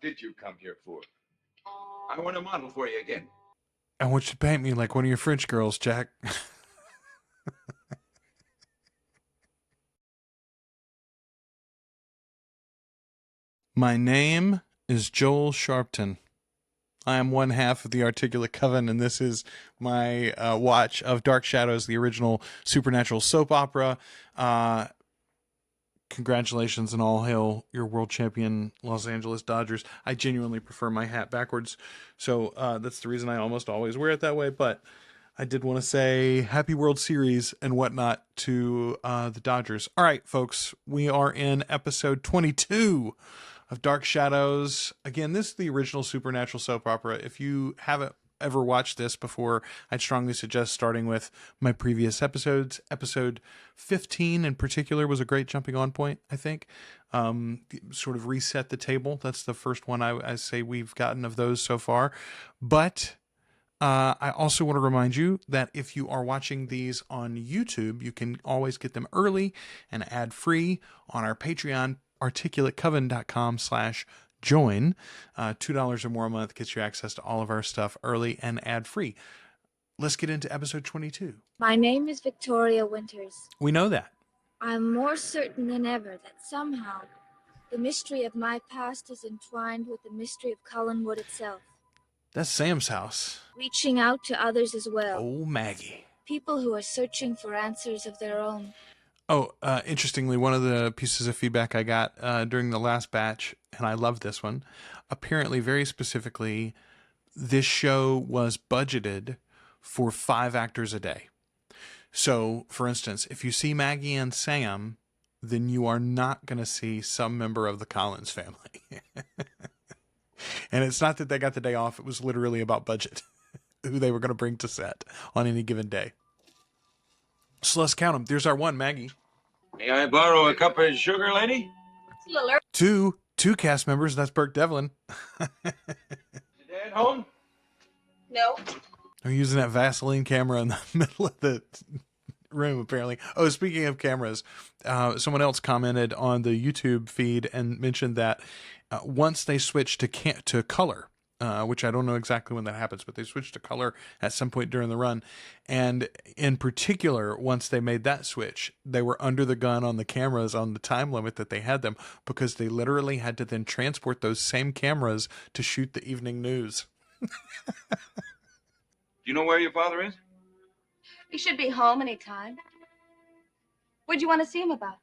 did you come here for? I want a model for you again. I want you to paint me like one of your French girls, Jack. My name is Joel Sharpton. I am one half of the Articulate Coven, and this is my watch of Dark Shadows, the original supernatural soap opera. Congratulations and all hail your world champion Los Angeles Dodgers. I genuinely prefer my hat backwards, so that's the reason I almost always wear it that way, but I did want to say happy World Series and whatnot to the Dodgers. All right, folks, we are in episode 22 of Dark Shadows. Again, this is the original supernatural soap opera. If you haven't ever watched this before, I'd strongly suggest starting with my previous episodes. Episode 15 in particular was a great jumping on point, I think. Sort of reset the table. That's the first one I say we've gotten of those so far. But I also want to remind you that if you are watching these on YouTube, you can always get them early and ad-free on our Patreon, articulatecoven.com/join. $2 or more a month gets you access to all of our stuff early and ad-free. Let's get into episode 22. My name is Victoria Winters. We know that. I'm more certain than ever that somehow the mystery of my past is entwined with the mystery of Collinwood itself. That's Sam's house. Reaching out to others as well. Oh, Maggie. People who are searching for answers of their own. Oh, interestingly, one of the pieces of feedback I got during the last batch, and I love this one, apparently very specifically, this show was budgeted for 5 actors a day. So, for instance, if you see Maggie and Sam, then you are not going to see some member of the Collins family. And it's not that they got the day off. It was literally about budget, who they were going to bring to set on any given day. So let's count them. There's our one, Maggie. May I borrow a cup of sugar, lady? It's a little early. Two cast members. That's Burke Devlin. Is your dad home? No. They're using that Vaseline camera in the middle of the room, apparently. Oh, speaking of cameras, someone else commented on the YouTube feed and mentioned that once they switch to color, which I don't know exactly when that happens, but they switched to color at some point during the run. And in particular, once they made that switch, they were under the gun on the cameras on the time limit that they had them, because they literally had to then transport those same cameras to shoot the evening news. Do you know where your father is? He should be home any time. What'd you want to see him about?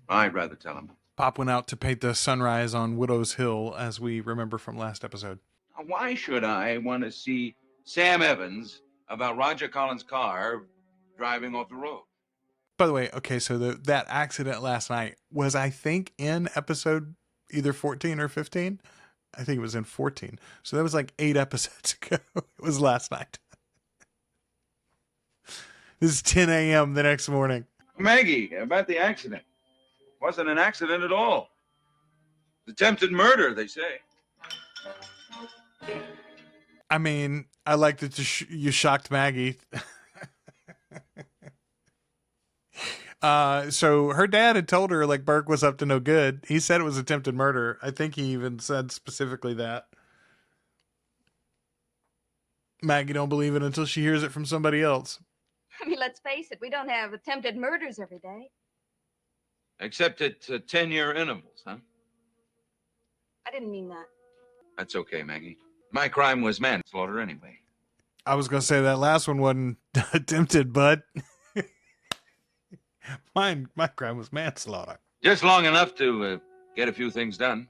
I'd rather tell him. Pop went out to paint the sunrise on Widow's Hill, as we remember from last episode. Now, why should I want to see Sam Evans about Roger Collins' car driving off the road? By the way, okay, so that accident last night was, I think, in episode either 14 or 15. I think it was in 14. So that was like 8 episodes ago. It was last night. This is 10 a.m. the next morning. Maggie, about the accident. Wasn't an accident at all. Attempted murder, they say. I mean, I like that you shocked Maggie. So her dad had told her, like, Burke was up to no good. He said it was attempted murder. I think he even said specifically that. Maggie don't believe it until she hears it from somebody else. I mean, let's face it, we don't have attempted murders every day. Except at 10-year intervals, huh? I didn't mean that. That's okay, Maggie. My crime was manslaughter anyway. I was going to say that last one wasn't attempted, but my crime was manslaughter. Just long enough to get a few things done.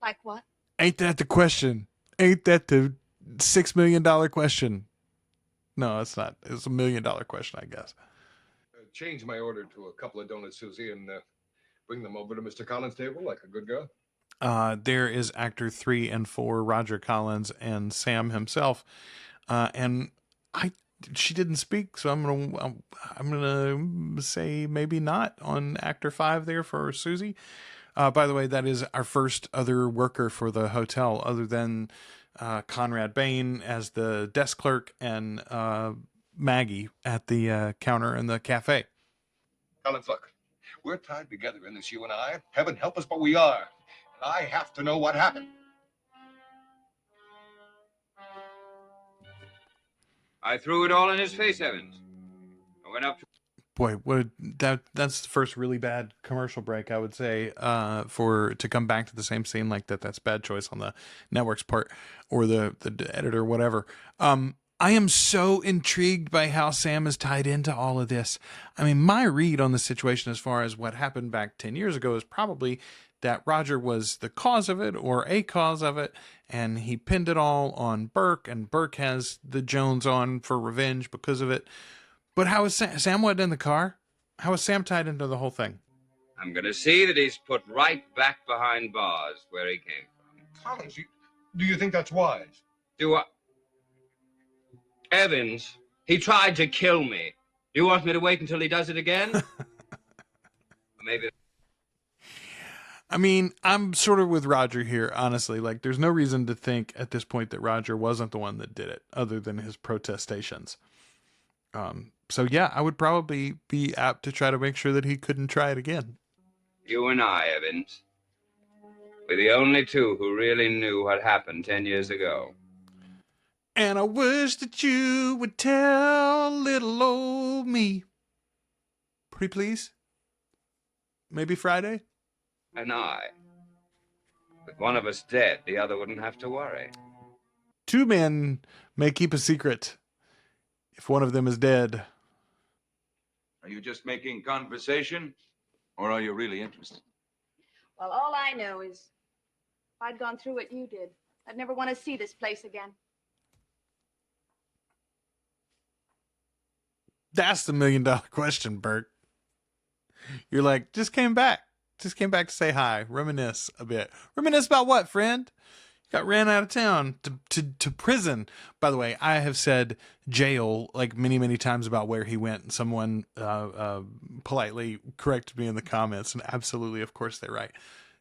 Like what? Ain't that the question? Ain't that the $6 million question? No, it's not. It's $1 million question, I guess. Change my order to a couple of donuts, Susie, and bring them over to Mr. Collins' table like a good girl. There is actor 3 and 4, Roger Collins and Sam himself, and she didn't speak, so I'm gonna say maybe not on actor 5 there for Susie. By the way, that is our first other worker for the hotel, other than Conrad Bain as the desk clerk and Maggie at the counter in the cafe. Collins, look, we're tied together in this, you and I. Heaven help us, but we are. I have to know what happened. I threw it all in his face, Evans. I went up to... Boy, that's the first really bad commercial break, I would say, to come back to the same scene like that. That's bad choice on the network's part, or the editor, whatever. I am so intrigued by how Sam is tied into all of this. I mean, my read on the situation as far as what happened back 10 years ago is probably that Roger was the cause of it, or a cause of it, and he pinned it all on Burke, and Burke has the Jones on for revenge because of it. But how is Sam wasn't in the car? How is Sam tied into the whole thing? I'm going to see that he's put right back behind bars where he came from. Collins, do you think that's wise? Do I... Evans, he tried to kill me. Do you want me to wait until he does it again? Maybe... I mean, I'm sort of with Roger here, honestly. Like, there's no reason to think at this point that Roger wasn't the one that did it, other than his protestations. So yeah, I would probably be apt to try to make sure that he couldn't try it again. You and I, Evans, we're the only two who really knew what happened 10 years ago. And I wish that you would tell little old me. Pretty please? Maybe Friday? And I. With one of us dead, the other wouldn't have to worry. Two men may keep a secret if one of them is dead. Are you just making conversation, or are you really interested? Well, all I know is if I'd gone through what you did, I'd never want to see this place again. That's the $1 million question, Bert. You're like, just came back to say hi, reminisce a bit. Reminisce about what, friend? You got ran out of town to prison. By the way, I have said jail like many times about where he went, and someone politely corrected me in the comments, and absolutely, of course, they're right.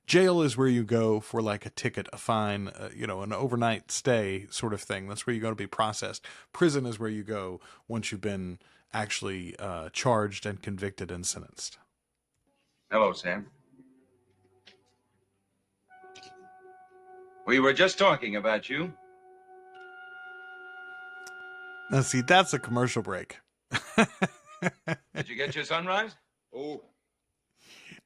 Jail is where you go for like a ticket, a fine, an overnight stay sort of thing. That's where you go to be processed. Prison is where you go once you've been actually charged and convicted and sentenced. Hello, Sam. We were just talking about you. Now, see, that's a commercial break. Did you get your sunrise? Oh,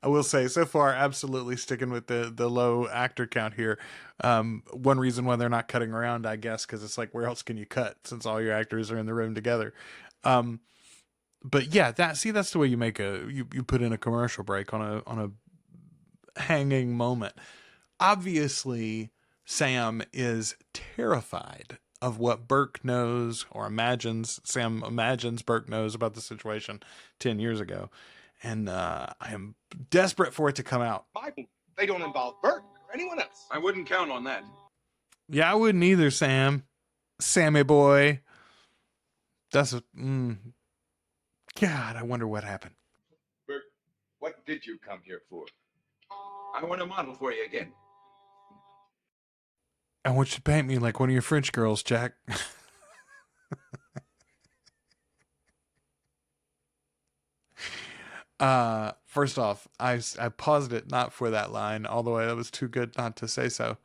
I will say, so far, absolutely sticking with the low actor count here. One reason why they're not cutting around, I guess, because it's like, where else can you cut since all your actors are in the room together? But yeah, that's the way you make you put in a commercial break on a hanging moment. Obviously, Sam is terrified of what Burke knows or imagines. Sam imagines Burke knows about the situation 10 years ago. And I am desperate for it to come out. they don't involve Burke or anyone else. I wouldn't count on that. Yeah, I wouldn't either, Sam. Sammy boy. That's God, I wonder what happened. Burke, what did you come here for? I want to model for you again. I want you to paint me like one of your French girls, Jack. First off, I paused it not for that line, although that was too good not to say so.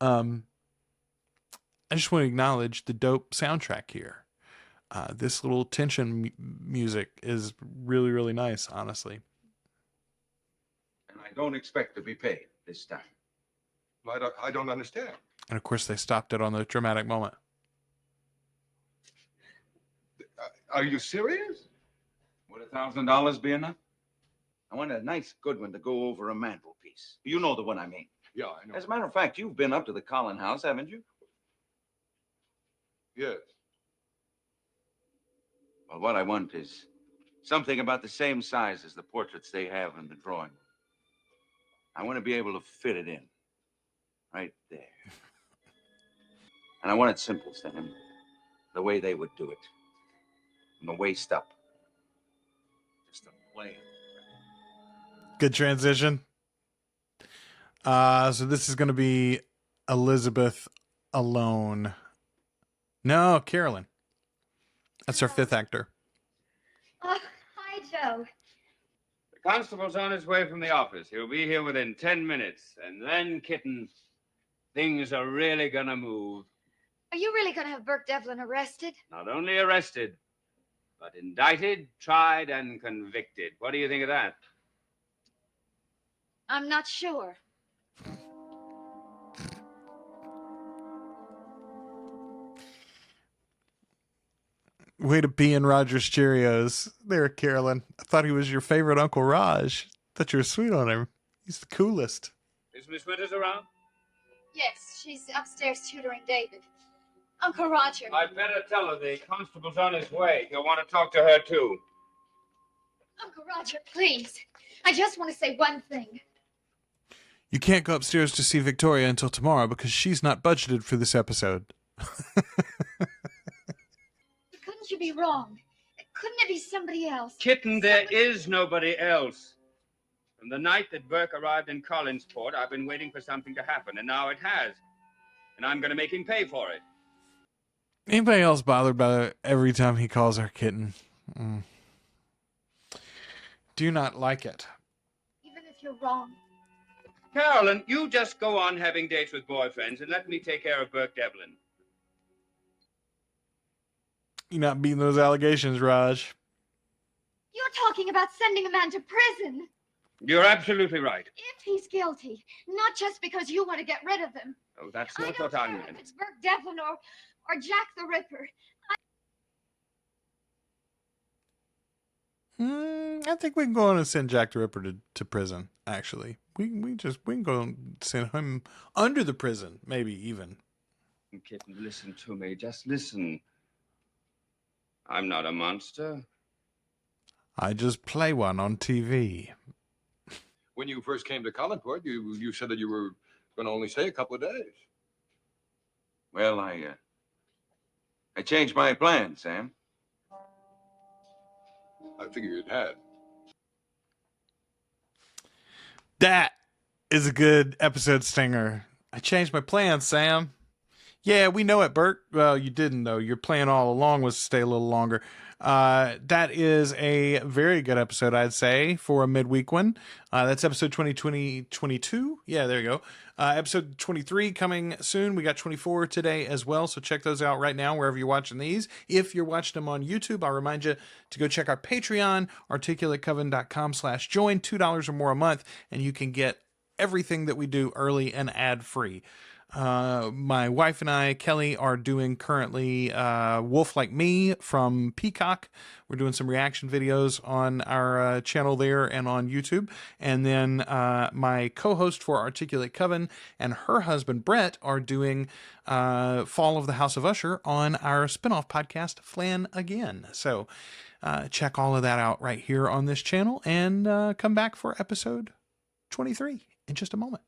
I just want to acknowledge the dope soundtrack here. This little tension music is really, really nice, honestly. And I don't expect to be paid this time. I don't understand. And of course, they stopped it on the dramatic moment. Are you serious? Would $1,000 be enough? I want a nice good one to go over a mantelpiece. You know the one I mean. Yeah, I know. As a matter of fact, you've been up to the Collin house, haven't you? Yes. Well, what I want is something about the same size as the portraits they have in the drawing room. I want to be able to fit it in. Right there. And I want it simple, Sam. The way they would do it. From the waist up. Just a plain. Good transition. So this is going to be Elizabeth alone. No, Carolyn. That's our fifth actor. Oh, hi, Joe. Constable's on his way from the office. He'll be here within 10 minutes. And then, kitten, things are really gonna move. Are you really going to have Burke Devlin arrested? Not only arrested, but indicted, tried, and convicted. What do you think of that? I'm not sure. Way to be in Roger's Cheerios there, Carolyn. I thought he was your favorite Uncle Raj. Thought you were sweet on him. He's the coolest. Is Miss Winters around? Yes, she's upstairs tutoring David. Uncle Roger. I'd better tell her the constable's on his way. He'll want to talk to her, too. Uncle Roger, please. I just want to say one thing. You can't go upstairs to see Victoria until tomorrow because she's not budgeted for this episode. Couldn't you be wrong? Couldn't it be somebody else? Kitten, there is nobody else. From the night that Burke arrived in Collinsport, I've been waiting for something to happen, and now it has. And I'm going to make him pay for it. Anybody else bothered by it every time he calls her kitten? Do not like it. Even if you're wrong. Carolyn, you just go on having dates with boyfriends and let me take care of Burke Devlin. You're not beating those allegations, Raj. You're talking about sending a man to prison. You're absolutely right. If he's guilty, not just because you want to get rid of him. Oh, that's I not don't what I care meant. if it's Burke Devlin or Jack the Ripper. I think we can go on and send Jack the Ripper to prison, actually. We can go and send him under the prison, maybe even. Kitten, listen to me. Just listen. I'm not a monster. I just play one on TV. When you first came to Collinsport, you said that you were going to only stay a couple of days. Well, I changed my plan, Sam. I figured it had. That is a good episode stinger. I changed my plan, Sam. Yeah, we know it, Bert. Well, you didn't, though. Your plan all along was to stay a little longer. That is a very good episode, I'd say, for a midweek one. That's episode 22. Yeah, there you go. Episode 23 coming soon. We got 24 today as well, so check those out right now wherever you're watching these. If you're watching them on YouTube, I'll remind you to go check our Patreon, articulatecoven.com/join, $2 or more a month, and you can get everything that we do early and ad-free. My wife and I, Kelly, are doing currently Wolf Like Me from Peacock. We're doing some reaction videos on our channel there and on YouTube. And then my co-host for Articulate Coven and her husband, Brat, are doing Fall of the House of Usher on our spinoff podcast, Flan Again. So check all of that out right here on this channel and come back for episode 23 in just a moment.